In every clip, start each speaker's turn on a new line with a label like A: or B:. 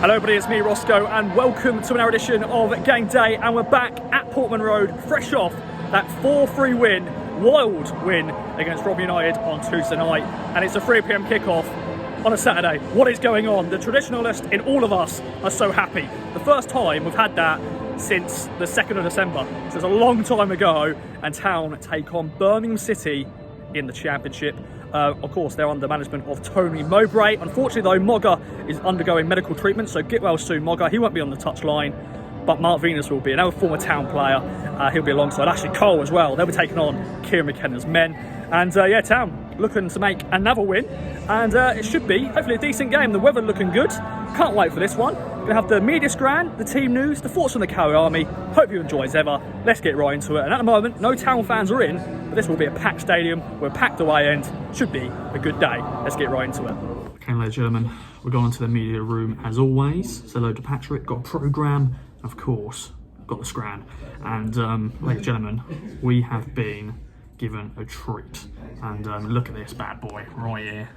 A: Hello everybody, it's me Roscoe and welcome to another edition of Game Day, and we're back at Portman Road fresh off that 4-3 win, wild win against Rotherham United on Tuesday night, and it's a 3 PM kickoff on a Saturday. What is going on? The traditionalist in all of us are so happy. The first time we've had that since the 2nd of December, so it's a long time ago, and Town take on Birmingham City in the Championship. Of course, they're under management of Tony Mowbray. Unfortunately, though, Mogger is undergoing medical treatment, so get well soon, Mogger. He won't be on the touchline, but Mark Venus will be. Another former Town player. He'll be alongside Ashley Cole as well. They'll be taking on Kieran McKenna's men. And yeah, Town looking to make another win. And it should be, hopefully, a decent game. The weather looking good. Can't wait for this one. Going to have the media scran, the team news, the thoughts from the Cowie Army. Hope you enjoy as ever. Let's get right into it. And at the moment, no Town fans are in, but this will be a packed stadium. We're packed away end. Should be a good day. Let's get right into it. Okay, ladies and gentlemen, we're going to the media room as always. Say hello to Patrick. Got a programme, of course. Got the scran. And ladies and gentlemen, we have been given a treat. And look at this bad boy right here.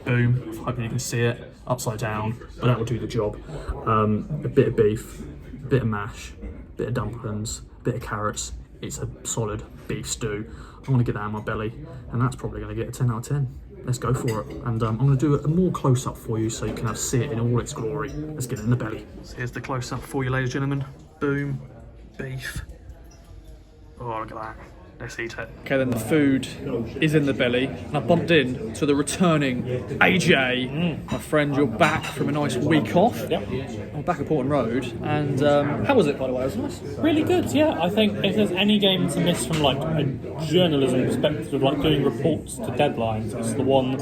A: Boom. Hoping you can see it upside down, but that will do the job. A bit of beef, a bit of mash, a bit of dumplings, a bit of carrots. It's a solid beef stew. I'm going to get that in my belly, and that's probably going to get a 10 out of 10. Let's go for it. And I'm going to do a more close-up for you so you can see it in all its glory. Let's get it in the belly. So here's the close-up for you, ladies and gentlemen. Boom. Beef. Oh, look at that. Let's eat it. Okay, then the food is in the belly, and I bumped in to the returning AJ. My friend, you're back from a nice week off.
B: Yep.
A: I'm back at Portman Road, and how was it, by the way? It was nice.
B: Really good, yeah. I think if there's any game to miss from like a journalism perspective of like doing reports to deadlines, it's the one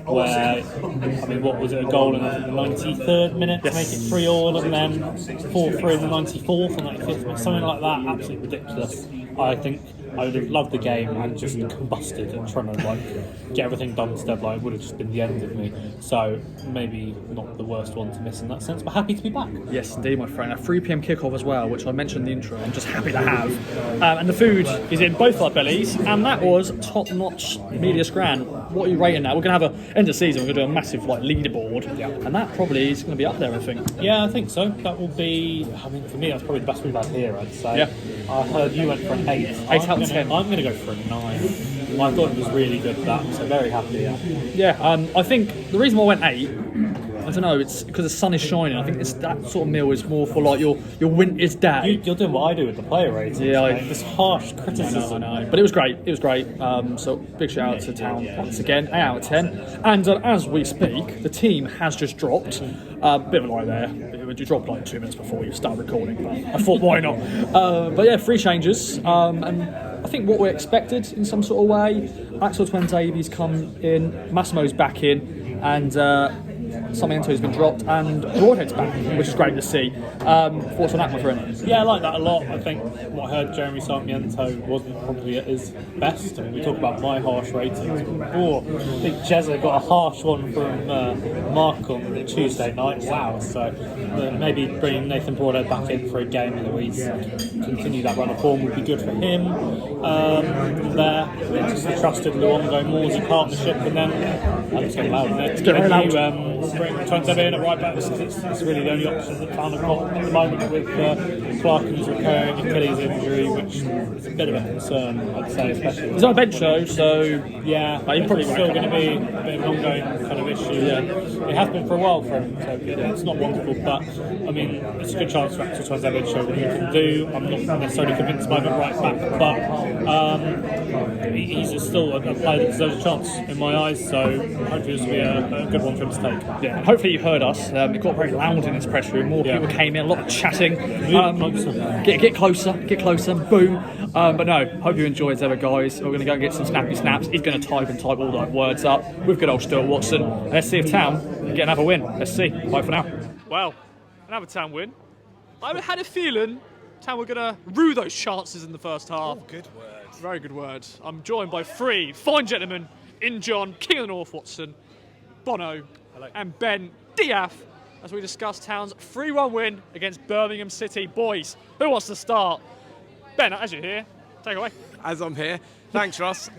B: where, I mean, what was it, a goal in I think the 93rd minute to make it 3-3, and then 4-3 in the 94th and 95th minute, something like that. Absolutely ridiculous. I think I would have loved the game and just combusted and trying to like get everything done to deadline. It would have just been the end of me. So maybe not the worst one to miss in that sense, but happy to be back.
A: Yes, indeed, my friend. A 3 PM kickoff as well, which I mentioned in the intro. I'm just happy to have. And the food is in both our bellies, and that was top-notch media scran. What are you rating that? We're going to have a end of season. We're going to do a massive like leaderboard, and that probably is going to be up there, I think.
B: Yeah, I think so. That will be. I mean, for me, that's probably the best we've had here. I'd say.
A: Yeah.
B: I heard you went for an 8.
A: 8 out of 10.
B: I'm going to go for a 9. I thought it was really good. That, so very happy.
A: Yeah. I think the reason why I went 8. I don't know, it's because the sun is shining. I think that sort of meal is more for like your winter's day.
B: You're doing what I do with the player ratings.
A: Yeah,
B: this harsh criticism.
A: I know. But it was great. It was great. So big shout out to Town once again. 8 out of 10. And as we speak, the team has just dropped. Bit of a lie there. You dropped like 2 minutes before you start recording. But I thought, why not? But yeah, 3 changes. And I think what we expected in some sort of way. Axel Twin Davies come in. Massimo's back in. And Samiento's been dropped, and Broadhead's back, which is great to see. Thoughts on that, my friend?
B: Yeah, I like that a lot. I think what I heard, Jeremy Sarmiento wasn't probably at his best. I mean, we talk about my harsh ratings. I think Jezza got a harsh one from Mark on Tuesday night. Wow. So maybe bringing Nathan Broadhead back in for a game in the week, continue that run of form would be good for him. There, just the trusted Luongo Morsey partnership, and then it's getting loud, isn't it?
A: It's getting loud.
B: Trying to in at right back. It's really the only option that Town have got at the moment with Clarken's recurring Achilles injury, which is a bit of a concern, I'd say, especially.
A: He's on a bench though, so
B: yeah, but he's probably still going to be a bit of an ongoing kind of issue. Yeah. It has been for a while for him, so it's not wonderful. But I mean, it's a good chance for Axel Twine to show what he can do. I'm not necessarily convinced by him at right back, but he's still a player that deserves a chance in my eyes. So hopefully this will be a good one for him to take.
A: Yeah, hopefully you heard us. It got very loud in this press room. More people came in, a lot of chatting. Get closer, boom. But no, hope you enjoyed as ever, guys. We're going to go and get some snappy snaps. He's going to type all the words up with good old Stuart Watson. And let's see if Town can get another win. Let's see. Bye for now. Well, another Town win. I had a feeling Town were going to rue those chances in the first half.
C: Oh, good word.
A: Very good word. I'm joined by 3 fine gentlemen in John, King of the North Watson, Bono, hello, and Ben Diaf, as we discuss Town's 3-1 win against Birmingham City. Boys, who wants to start? Ben, as you're here, take it away.
C: As I'm here. Thanks, Ross.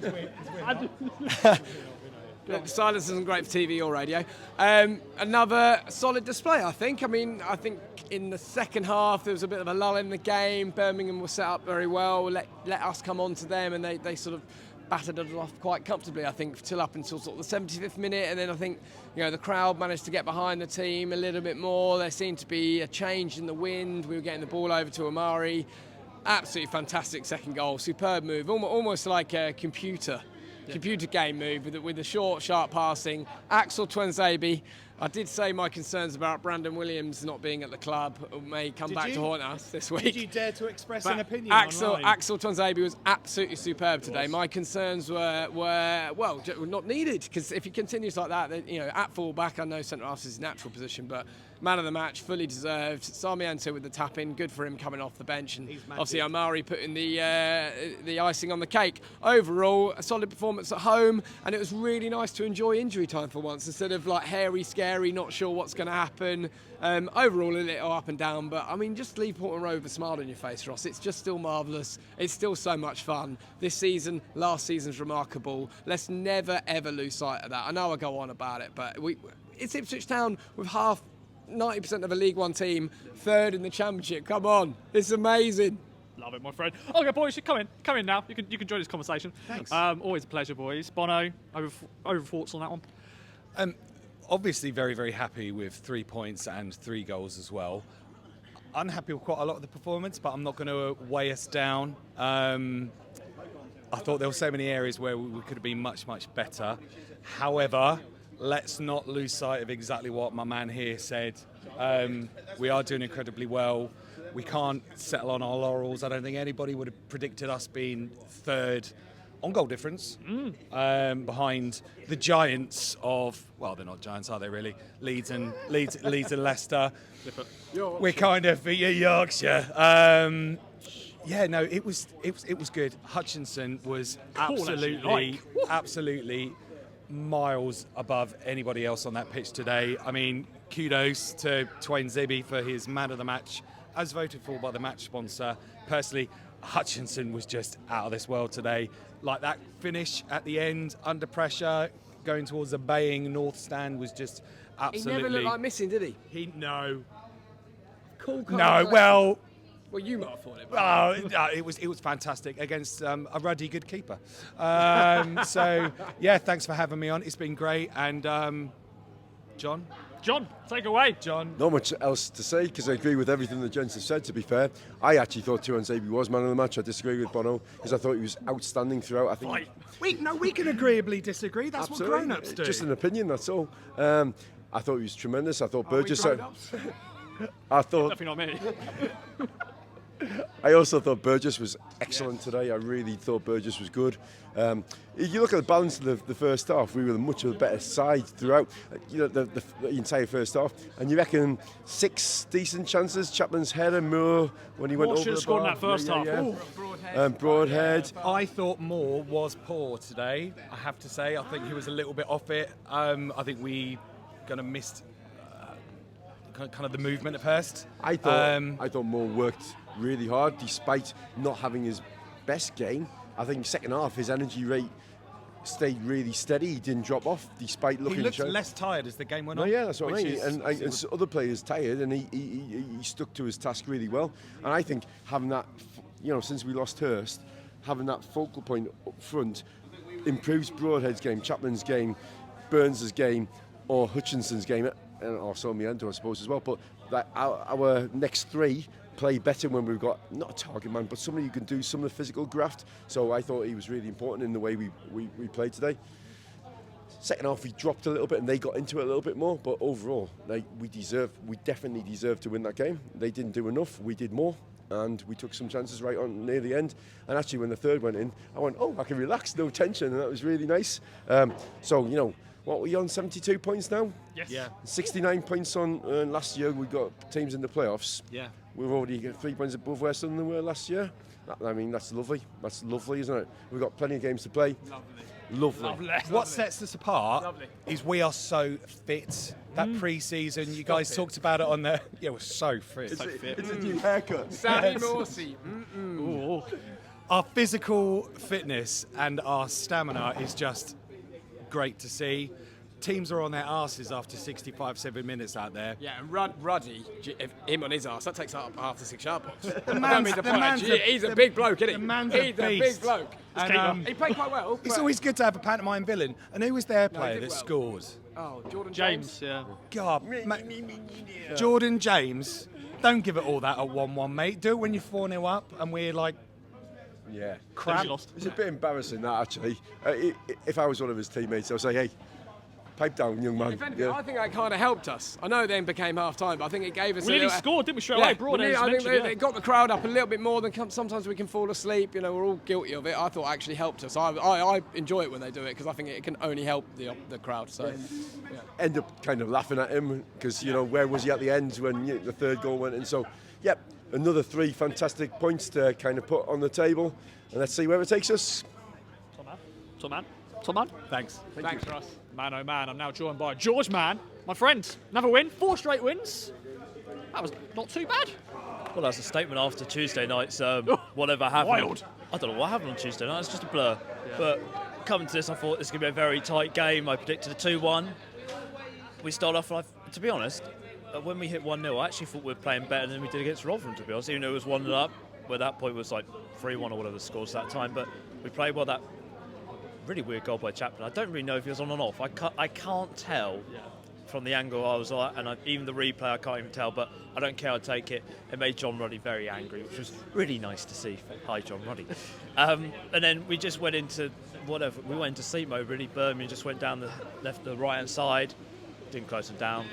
C: Silence isn't great for TV or radio. Another solid display, I think. I think in the second half there was a bit of a lull in the game. Birmingham was set up very well. Let us come on to them, and they sort of battered it off quite comfortably, I think, till up until sort of the 75th minute. And then I think, the crowd managed to get behind the team a little bit more. There seemed to be a change in the wind. We were getting the ball over to Amari. Absolutely fantastic second goal. Superb move, almost like a computer game move with the short, sharp passing. Axel Twanzebe. I did say my concerns about Brandon Williams not being at the club may come back to haunt us this week.
D: Did you dare to express an opinion
C: Axel
D: online?
C: Twanzebe was absolutely superb today. My concerns were not needed, because if he continues like that, then, at full-back, I know centre-half is his natural position, but man of the match, fully deserved. Sarmiento with the tap-in, good for him coming off the bench, and obviously Amari putting the icing on the cake. Overall, a solid performance at home, and it was really nice to enjoy injury time for once, instead of like hairy, scary, not sure what's going to happen. Overall, a little up and down, but just leave Portman Road with a smile on your face, Ross. It's just still marvellous. It's still so much fun. This season, last season's remarkable. Let's never, ever lose sight of that. I know I go on about it, but it's Ipswich Town with 90% of a League One team, third in the Championship. Come on, it's amazing.
A: Love it, my friend. Okay, boys, come in now. You can join this conversation.
D: Thanks.
A: Always a pleasure, boys. Bono, over thoughts on that one?
E: Obviously very, very happy with 3 points and 3 goals as well. Unhappy with quite a lot of the performance, but I'm not going to weigh us down. I thought there were so many areas where we could have been much, much better. However, let's not lose sight of exactly what my man here said. We are doing incredibly well. We can't settle on our laurels. I don't think anybody would have predicted us being third on goal difference behind the giants of, well, they're not giants, are they really? Leeds and Leicester. We're kind of Yorkshire. It was good. Hutchinson was absolutely miles above anybody else on that pitch today. Kudos to Twanzebe for his man of the match, as voted for by the match sponsor. Personally, Hutchinson was just out of this world today. Like that finish at the end, under pressure, going towards the baying north stand was just absolutely...
C: He never looked like missing, did he?
E: No.
C: Cool.
E: Well,
C: you might have thought it.
E: No, it was fantastic against a ruddy good keeper. Thanks for having me on. It's been great. And John,
A: take away.
E: John.
F: Not much else to say, because I agree with everything the gents have said, to be fair. I actually thought Twanzebe was man of the match. I disagree with Bono, because I thought he was outstanding throughout. I think
D: We can agreeably disagree. That's
F: absolutely.
D: what grown-ups do.
F: Just an opinion, that's all. I thought he was tremendous. I thought Burgess...
A: Definitely not me.
F: I also thought Burgess was excellent today. I really thought Burgess was good. If you look at the balance of the first half, we were much of a better side throughout. The entire first half. And you reckon 6 decent chances? Chapman's header, Moore when he went over the bar.
A: Should have scored in that first half.
F: Broadhead.
E: I thought Moore was poor today, I have to say. I think he was a little bit off it. I think we kind of missed kind of the movement at first.
F: I thought Moore worked really hard despite not having his best game. I think second half his energy rate stayed really steady. He didn't drop off despite looking...
E: He looked less tired as the game went on.
F: Yeah, that's what I mean. And other players tired, and he stuck to his task really well. And I think having that, since we lost Hurst, having that focal point up front improves Broadhead's game, Chapman's game, Burns' game, or Hutchinson's game, or Sarmiento, I suppose, as well. But that our next 3 play better when we've got not a target man, but somebody who can do some of the physical graft. So I thought he was really important in the way we played today. Second half we dropped a little bit and they got into it a little bit more, but overall we definitely deserved to win that game. They didn't do enough, we did more, and we took some chances right on near the end. And actually when the third went in, I went, I can relax, no tension, and that was really nice. What, we're on 72 points now?
A: Yes.
E: Yeah.
F: 69 points on last year. We got teams in the playoffs.
E: Yeah.
F: We've already got 3 points above West London than we were last year. That's lovely. That's lovely, isn't it? We've got plenty of games to play. Lovely.
E: What sets us apart is we are so fit. That pre-season, you guys talked about it on the... Yeah, we're so fit.
F: It's a new haircut.
C: Sammy Morsey.
E: Our physical fitness and our stamina is just great to see. Teams are on their asses after 65, 7 minutes out there.
C: Yeah, and Ruddy, if him on his arse, that takes up half the 6-yard box. He's a big bloke, isn't he?
D: The man's
C: He's
D: a
C: a big
D: beast.
C: bloke.
E: And,
C: He played quite well.
E: it's
C: but-
E: always good to have a pantomime villain. And who was their player
C: did
E: that
C: well.
E: scored?
C: Oh, Jordan
A: James, yeah.
E: God, Jordan James. Don't give it all that at 1-1, mate. Do it when you're 4-0 up and we're like
F: Yeah.
E: crap.
A: lost.
F: It's a bit embarrassing that actually. If I was one of his teammates, I'd say, hey, pipe down, young man.
C: If anything, I think that kind of helped us. I know it then became half time, but I think it gave us
A: We
C: a
A: nearly
C: little.
A: scored, didn't we, straight away? Broadhead
C: I think
A: mentioned,
C: it got the crowd up a little bit more than sometimes we can fall asleep. You know, we're all guilty of it. I thought it actually helped us. I enjoy it when they do it because I think it can only help the crowd. So, yeah.
F: End up kind of laughing at him because, you know, where was he at the end when the third goal went in? So, yep, another 3 fantastic points to kind of put on the table. And let's see where it takes us.
A: Top man.
E: Thanks.
C: Thanks, Ross.
A: Man, oh man, I'm now joined by George Mann, my friend. Another win, 4 straight wins. That was not too bad.
G: Well, that's a statement after Tuesday night's whatever happened.
A: Wild.
G: I don't know what happened on Tuesday night. It's just a blur. But coming to this, I thought this was going to be a very tight game. I predicted a 2-1. We started off, to be honest, when we hit 1-0, I actually thought we were playing better than we did against Rotherham, to be honest, even though it was 1-0 up, where that point was like 3-1 or whatever the scores that time. But we played well. That really weird goal by Chaplin. I don't really know if he was on and off. I can't tell from the angle I was at, and even the replay I can't even tell, but I don't care, I'll take it. It made John Ruddy very angry, which was really nice to see. Hi, John Ruddy. And then we just went into whatever, we went into sleep mode really. Birmingham just went down the right hand side, didn't close them down,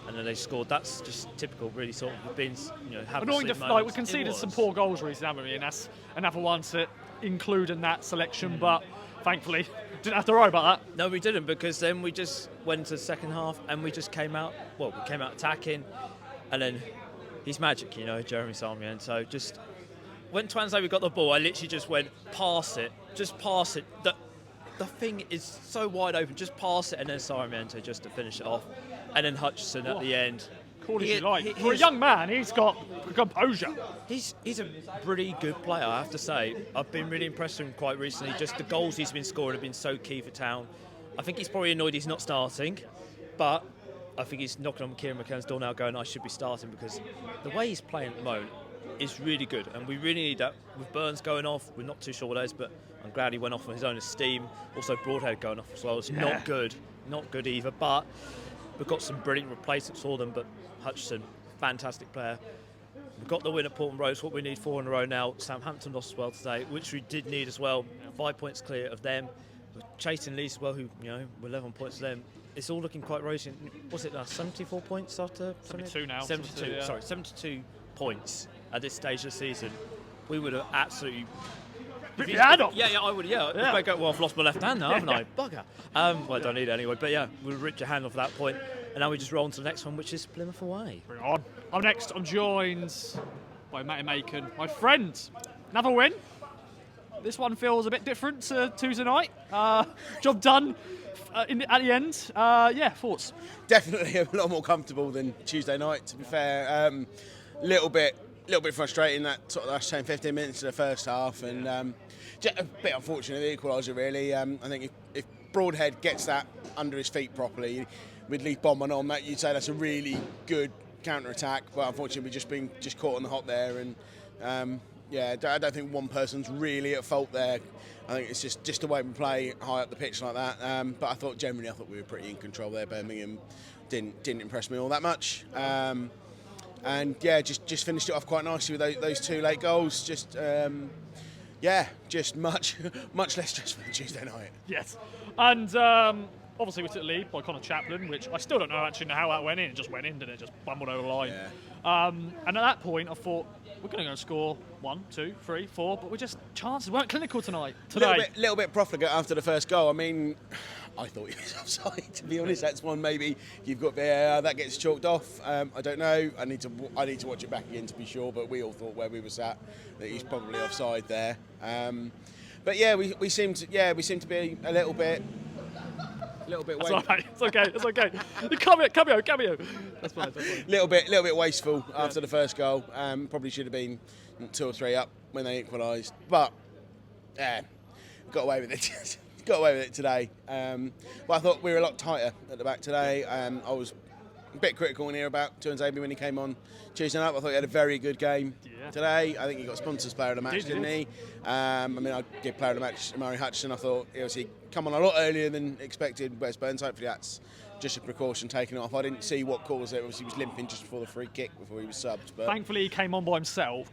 G: and then they scored. That's just typical, really, sort of been, having
A: Annoying
G: sleep
A: to, we
G: moments.
A: conceded
G: It
A: some
G: was.
A: poor goals recently, haven't we? And that's another one to include in that selection, but thankfully didn't have to worry about that.
G: No, we didn't, because then we just went to the second half and we just came out attacking, and then he's magic, Jeremy Sarmiento. So just when Twansay we got the ball, I literally just went, pass it. The thing is so wide open, just pass it, and then Sarmiento just to finish it off. And then Hutchison at the end.
A: Call it as you like. For a young man, he's got composure.
G: He's a pretty good player, I have to say. I've been really impressed with him quite recently. Just the goals he's been scoring have been so key for Town. I think he's probably annoyed he's not starting, but I think he's knocking on Kieran McKenna's door now going, I should be starting, because the way he's playing at the moment is really good, and we really need that. With Burns going off, we're not too sure what that is, but I'm glad he went off on his own esteem. Also Broadhead going off as well. It's not good either, but we've got some brilliant replacements for them. But Hutchison, fantastic player. We've got the win at Portman Road. It's what we need 4 in a row now. Southampton lost as well today, which we did need as well. 5 points clear of them. We're chasing Leeds as well, who, we're 11 points to them. It's all looking quite rosy. Was it 74 points after?
A: 72 now.
G: 72,
A: yeah.
G: sorry, 72 points at this stage of the season. We would have absolutely...
A: Rip your hand off.
G: Yeah, I would, yeah. Well, I've lost my left hand now, haven't I? Bugger. Well, I don't need it anyway, but yeah, we'll rip your hand off at that point. And now we just roll on to the next one, which is Plymouth away.
A: Bring it on. Up next, I'm joined by Matty Macon, my friend. Another win. This one feels a bit different to Tuesday night. Job done at the end. Thoughts?
H: Definitely a lot more comfortable than Tuesday night, to be fair. Little bit frustrating that sort of last 10-15 minutes of the first half, and just a bit unfortunate the equaliser really. I think if Broadhead gets that under his feet properly, with Leith Bondman on that, you'd say that's a really good counter-attack, but unfortunately we've just been caught on the hop there, and I don't think one person's really at fault there. I think it's just the way we play high up the pitch like that. But I thought we were pretty in control there. Birmingham didn't impress me all that much. And just finished it off quite nicely with those 2 late goals. Just much less stressful than Tuesday night.
A: Yes. And obviously we took the lead by Connor Chaplin, which I still don't know how that went in. It just went in, didn't it? Just bumbled over the line.
H: Yeah.
A: And at that point, I thought, we're going to go score 1, 2, 3, 4, but chances weren't clinical today.
H: Little bit profligate after the first goal. I mean, I thought he was offside, to be honest. That's one maybe you've got VAR that gets chalked off. I don't know. I need to watch it back again to be sure. But we all thought where we were sat that he's probably offside there. But yeah, we seem to be a little bit.
A: That's all right. It's okay. Cameo. That's fine.
H: Little bit wasteful after the first goal. Probably should have been 2 or 3 up when they equalised. But got away with it. got away with it today. But I thought we were a lot tighter at the back today. I was a bit critical in here about Tuanzebe when he came on Tuesday night. I thought he had a very good game today. I think he got sponsors player of the match, didn't he? I mean, I did player of the match, Amari Hutchinson. I thought he obviously come on a lot earlier than expected. Wes Burns, hopefully that's just a precaution taken off. I didn't see what caused it. Obviously, he was limping just before the free kick before he was subbed. But
A: thankfully, he came off by himself.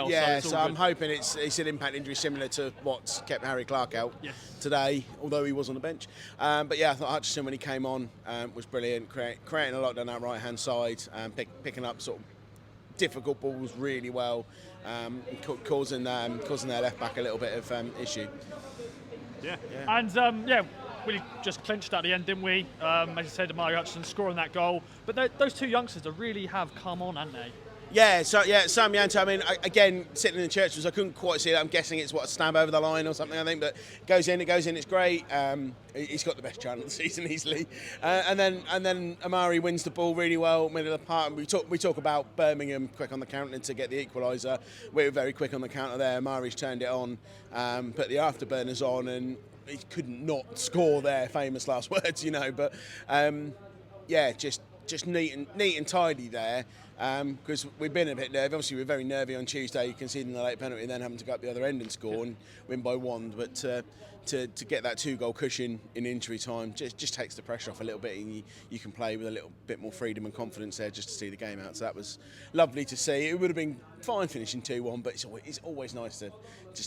H: Yeah,
A: so
H: I'm hoping it's an impact injury similar to what's kept Harry Clark out today, although he was on the bench. But yeah, I thought Hutchinson when he came on was brilliant, creating a lot down that right hand side, picking up sort of difficult balls really well, causing their left back a little bit of issue.
A: Yeah. And we just clinched at the end, didn't we? As you said, Amari Hutchinson scoring that goal. But those two youngsters really have come on, haven't they?
H: Yeah, so Sam Yanto, I mean, again, sitting in the church, I couldn't quite see that. I'm guessing it's a stab over the line or something, I think, but it goes in, it's great. He's got the best chance of the season easily. And then Amari wins the ball really well, middle of the park. We talk about Birmingham quick on the counter to get the equaliser. We were very quick on the counter there. Amari's turned it on, put the afterburners on, and he couldn't not score there, famous last words, but just neat and tidy there, because we've been a bit nervy. Obviously, we were very nervy on Tuesday, conceding the late penalty, and then having to go up the other end and score and win by one. But to get that 2-goal cushion in injury time just takes the pressure off a little bit, and you can play with a little bit more freedom and confidence there just to see the game out. So that was lovely to see. It would have been fine finishing 2-1, but it's always nice to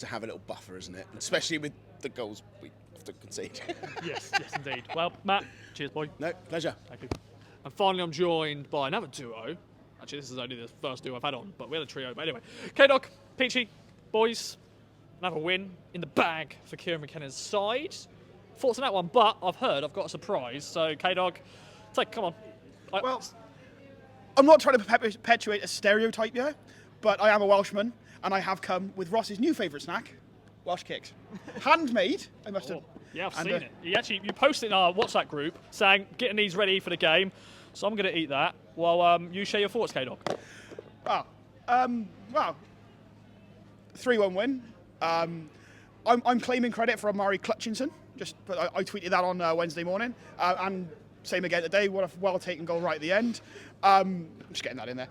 H: have a little buffer, isn't it? Especially with the goals we have to concede.
A: Yes, indeed. Well, Matt, cheers, boy.
H: No, pleasure.
A: Thank you. And finally, I'm joined by another duo. Actually, this is only the first duo I've had on, but we had a trio. But anyway, K-Dog, Peachy, boys, another win in the bag for Kieran McKenna's side. Thoughts on that one, but I've got a surprise. So, K-Dog, come on.
D: Well, I'm not trying to perpetuate a stereotype here, but I am a Welshman, and I have come with Ross's new favourite snack, Welsh cakes. Handmade, I must have.
A: Yeah, I've seen it. You posted in our WhatsApp group saying, getting these ready for the game. So I'm going to eat that while you share your thoughts, K-Dog.
D: Well, 3-1 win. I'm claiming credit for Amari Hutchinson. But I tweeted that on Wednesday morning. And same again today. What a well-taken goal right at the end. I'm just getting that in there.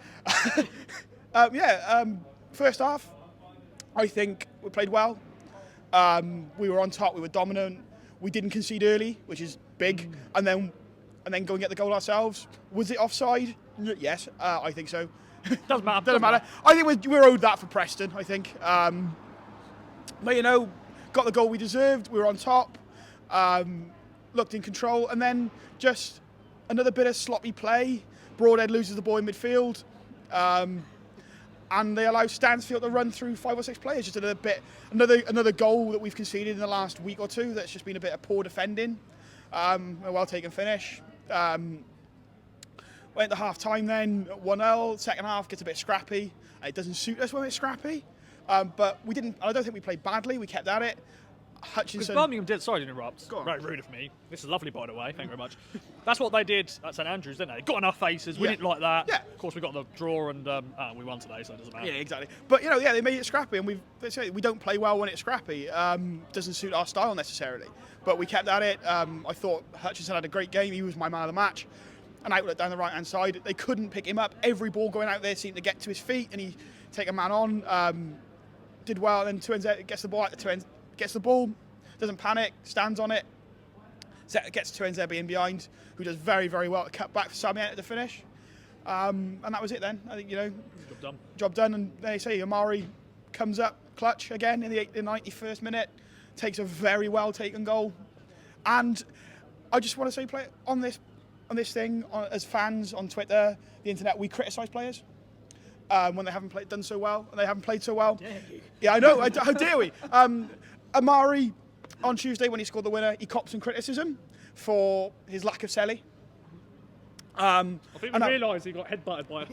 D: First half, I think we played well. We were on top. We were dominant. We didn't concede early, which is big. And then go and get the goal ourselves. Was it offside? Yes, I think so.
A: Doesn't matter.
D: Doesn't matter. I think we're owed that for Preston, I think. But, got the goal we deserved. We were on top. Looked in control. And then just another bit of sloppy play. Broadhead loses the ball in midfield. And they allow Stansfield to run through 5 or 6 players. Just another goal that we've conceded in the last week or two. That's just been a bit of poor defending. A well-taken finish. Went to half-time then, 1-0. Second half gets a bit scrappy. It doesn't suit us when it's scrappy. But we didn't. I don't think we played badly. We kept at it. Hutchinson.
A: Birmingham did. Sorry to interrupt. Very rude of me. This is lovely, by the way. Thank you very much. That's what they did at St Andrews, didn't they? They got in our faces. We didn't like that.
D: Yeah.
A: Of course, we got the draw and we won today, so it doesn't matter.
D: Yeah, exactly. But they made it scrappy, and we don't play well when it's scrappy. Doesn't suit our style necessarily. But we kept at it. I thought Hutchinson had a great game. He was my man of the match. An outlet down the right-hand side. They couldn't pick him up. Every ball going out there seemed to get to his feet, and he take a man on. Did well, and Tuanzebe gets the ball out to Tuanzebe, gets the ball, doesn't panic, stands on it, gets Tuanzebe in behind, who does very, very well to cut back for Samian at the finish. And that was it then. I think, job done. And they say Amari comes up clutch again in the 91st minute, takes a very well taken goal. And I just want to say, play on this thing, as fans on Twitter, the internet, we criticise players. When they haven't done so well, and they haven't played so well. Yeah, I know. How dare we? Amari, on Tuesday when he scored the winner, he copped some criticism for his lack of celly.
A: I think we realised he got headbutted by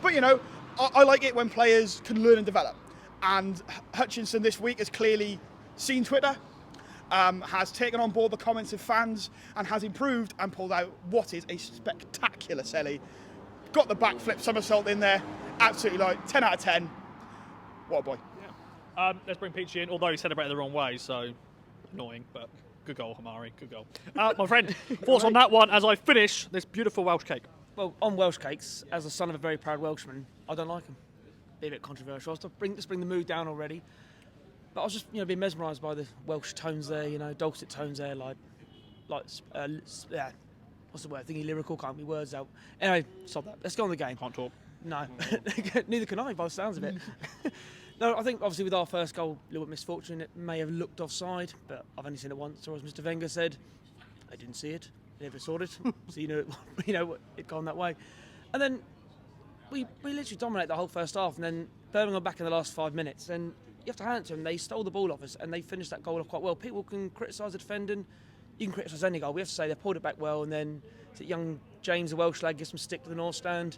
D: But I like it when players can learn and develop. And Hutchinson this week has clearly seen Twitter, has taken on board the comments of fans, and has improved and pulled out what is a spectacular celly. Got the backflip somersault in there. Absolutely 10 out of 10. What a boy.
A: Let's bring Peachy in, although he celebrated the wrong way, so annoying, but good goal, Hamari, good goal. My friend, thoughts on that one as I finish this beautiful Welsh cake?
I: Well, on Welsh cakes, as the son of a very proud Welshman, I don't like them. Be a bit controversial. Let's bring the mood down already. But I was just, being mesmerised by the Welsh tones there, dulcet tones there, what's the word? Thinking lyrical, can't be words out. Anyway, stop that. Let's go on the game.
A: Can't talk.
I: No, neither can I, by the sounds of it. No, I think obviously with our first goal, a little bit misfortune. It may have looked offside, but I've only seen it once. Or as Mr. Wenger said, I didn't see it. I never saw it. So it'd gone that way. And then we literally dominated the whole first half, and then Birmingham back in the last 5 minutes. And you have to hand it to them. They stole the ball off us, and they finished that goal off quite well. People can criticise the defending. You can criticise any goal. We have to say they pulled it back well, and then young James, the Welsh lad, gives some stick to the North Stand.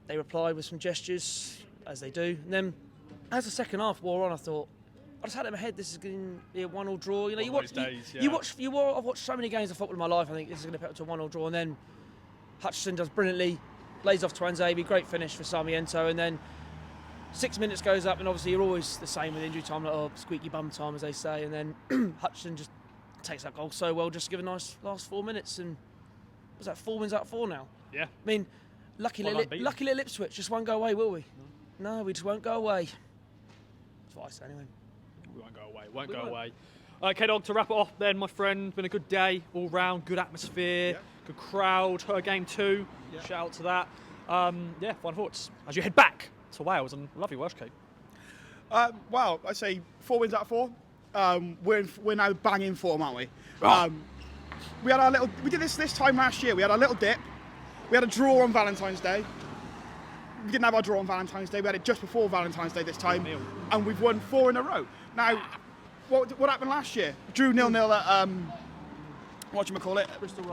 I: They replied with some gestures, as they do. And then, as the second half wore on, I thought, I just had it in my head, this is going to be a 1-1 draw. I've watched so many games of football in my life, I think this is going to put up to a 1-1 draw. And then Hutchinson does brilliantly, lays off to Anzabi, great finish for Sarmiento. And then 6 minutes goes up, and obviously you're always the same with injury time, squeaky bum time, as they say. And then Hutchinson just takes that goal so well, just to give a nice last 4 minutes. And was that 4 wins out of 4 now?
A: Yeah.
I: I mean, lucky little Ipswich just won't go away, will we? No, we just won't go away. That's what I say anyway.
A: We won't go away. Won't go away. Okay, Dog, to wrap it off then, my friend. Been a good day all round, good atmosphere, good crowd. Her game 2. Shout out to that. Final thoughts as you head back to Wales and lovely Welsh cake.
D: Well, I'd say 4 wins out of 4. We're now banging form, aren't we? We had we did this time last year. We had our little dip. We had a draw on Valentine's Day. We didn't have our draw on Valentine's Day. We had it just before Valentine's Day this time, and we've won 4 in a row. Now, what happened last year? Drew 0-0 at whatchamacallit?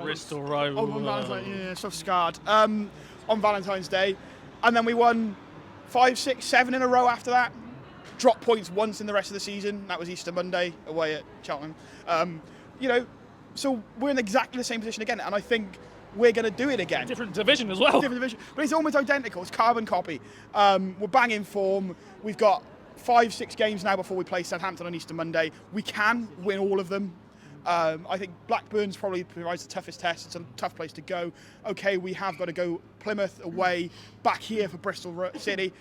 A: Bristol Road.
D: Oh, on Valentine's, yeah, so scarred. On Valentine's Day, and then we won 5, 6, 7 in a row after that. Dropped points once in the rest of the season. That was Easter Monday away at Cheltenham. So we're in exactly the same position again, and I think we're going to do it again.
A: Different division as well.
D: Different division, but it's almost identical. It's carbon copy. We're banging form. We've got 5, 6 games now before we play Southampton on Easter Monday. We can win all of them. I think Blackburn's probably provides the toughest test. It's a tough place to go. Okay, we have got to go Plymouth away, back here for Bristol City,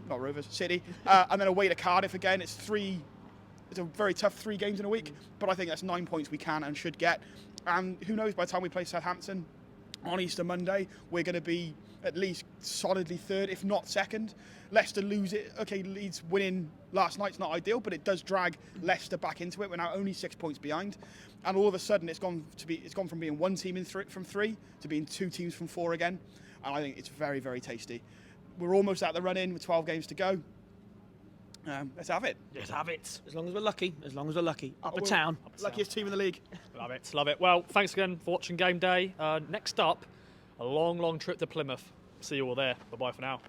D: not Rovers, City, and then away to Cardiff again. It's a very tough 3 games in a week, but I think that's 9 points we can and should get. And who knows, by the time we play Southampton on Easter Monday, we're going to be at least solidly 3rd, if not 2nd. Leicester lose it. Okay, Leeds winning last night's not ideal, but it does drag Leicester back into it. We're now only 6 points behind, and all of a sudden it's gone from being 1 team from 3 to being 2 teams from 4 again. And I think it's very, very tasty. We're almost at the run-in with 12 games to go. Let's have it.
A: Let's have it.
I: As long as we're lucky. Up a town.
D: Luckiest team in the league.
A: Love it. Love it. Well, thanks again for watching Game Day. Next up, a long, long trip to Plymouth. See you all there. Bye-bye for now.